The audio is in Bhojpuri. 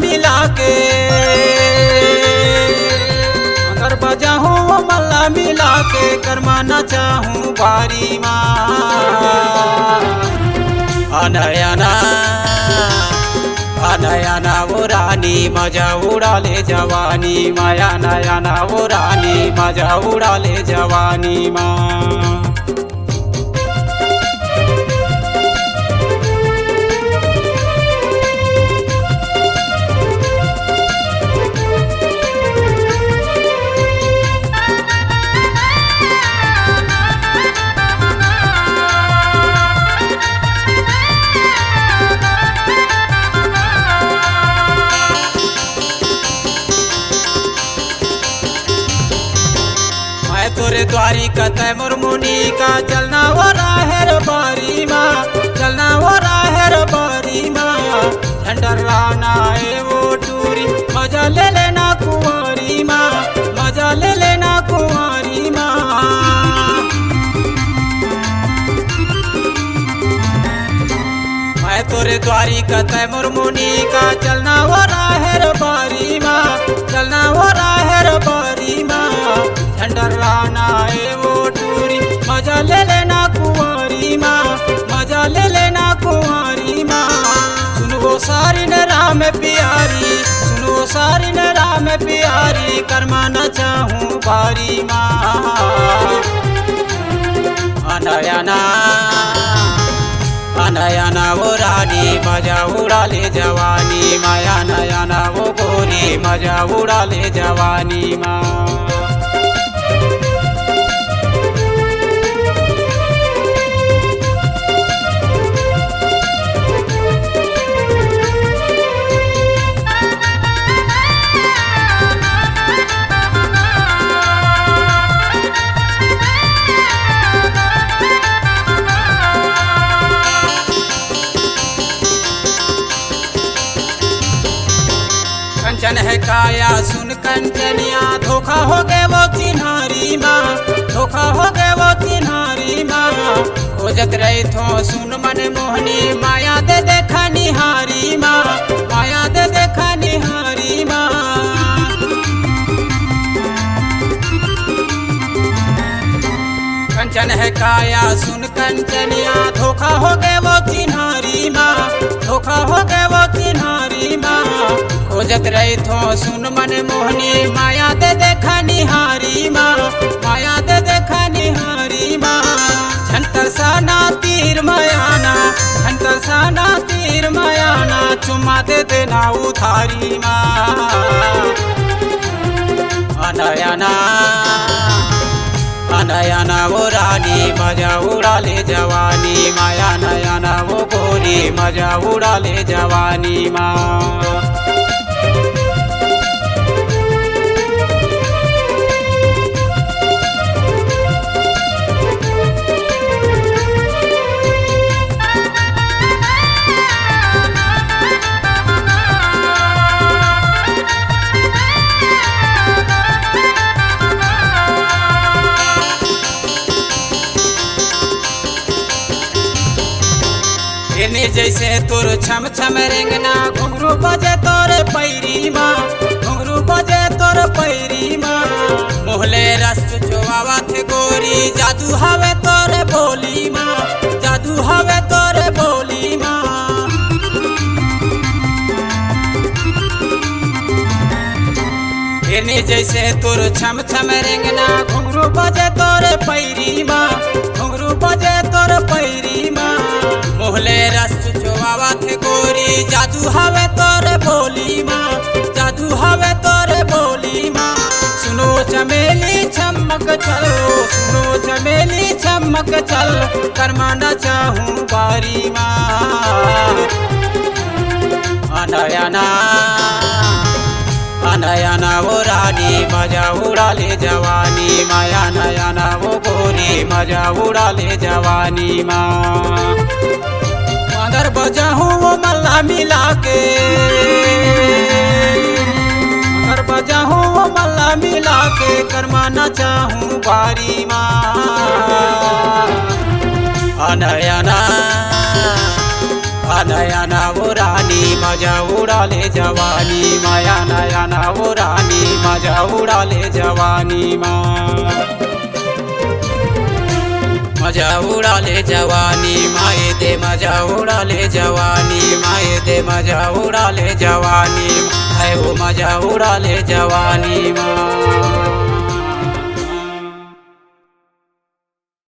मिला के, अगर बजाहूँ वो मल्ला मिला के, करमाना चाहूँ बारी माँ। अनयना अनयना वो रानी मजा उड़ा ले जवानी माया, नयना वो रानी मजा उड़ा ले जवानी माँ। तोरे द्वारी कतय मुरमुनी का, चलना वो राहेर बारी माँ, चलना वो राहेर बारी माँ। झंडर राना है वो टूरी, मजा ले लेना कुंवारी माँ, मजा ले लेना कुंवारी माँ। मैं तोरे द्वारी कतय मुरमुनी का, चलना वो राहेर बारी माँ, चलना वो राहेर बारी माँ। झंडर राना है वो टूरी, मजा ले लेना कुंवारी माँ, मजा ले लेना कुंवारी माँ। सुनो सारी न राम प्यारी, सुनो सारी न राम प्यारी, करमाना चाहूँ बारी माँ। अनयना अनयना वो रानी मजा उड़ा ले जवानी माया, नयना वो गोरी मजा उड़ा ले जवानी माँ। कंचन है काया सुन कंचनिया, धोखा हो गए वो चिन्हारी माँ, धोखा हो गए वो चिन्हारी माँ। खोजत रही थो सुन मन मोहनी, माया दे देखा निहारी माँ, माया दे देखा निहारी माँ। कंचन है काया सुन कंचनिया, धोखा हो गए वो चिन्हारी माँ, धोखा हो गए वो चिन्हारी माँ। खोजत रही थो सुन मन मोहनी, माया दे देखा निहारी माँ, माया दे देखा निहारी माँ। झंटर साना तीर मयाना, झंटर साना तीर मयाना, चुम्मा दे देना उधारी माँ। अनयना अनयना वो रानी मजा उड़ा ले जवानी माया, नयना वो गोरी मजा उड़ा ले जवानी माँ। जैसे तोर छम छम रेंगना, घुंघरू बजे तोरे पैरी माँ, घुंघरू बजे तोर पैरी माँ। मोहले रस चुवावा थे गोरी, जादू हवे तोरे बोली माँ, जादू हवे तोरे बोली माँ। जैसे तोर छम छम रेंगना, घुंघरू बजे तोरे पैरी माँ, घुंघरू बजे तोर पैरी माँ। मोहले रस चुवावा थे गोरी, जादू हवे तोरे बोली माँ, जादू हवे तोरे बोली माँ। सुनो चमेली चमक चलो, सुनो चमेली चमक चल, करमाना चाहूँ बारी माँ। अनयना अनयना वो रानी मजा उड़ा ले जवानी माया, नयना वो गोरी मजा उड़ा ले जवानी माँ। अगर बजाहूँ वो मल्ला मिला के, अगर बजाहूँ वो मल्ला मिला के, करमाना चाहूँ बारी माँ। अनयना नया ना वो रानी मजा उड़ा ले जवानी माया नया ना वो रानी मजा उड़ा ले जवानी मजा उड़ा ले जवानी माए दे मजा उड़ा ले जवानी माए दे मजा उड़ा ले जवानी है वो मजा उड़ा ले जवानी माँ।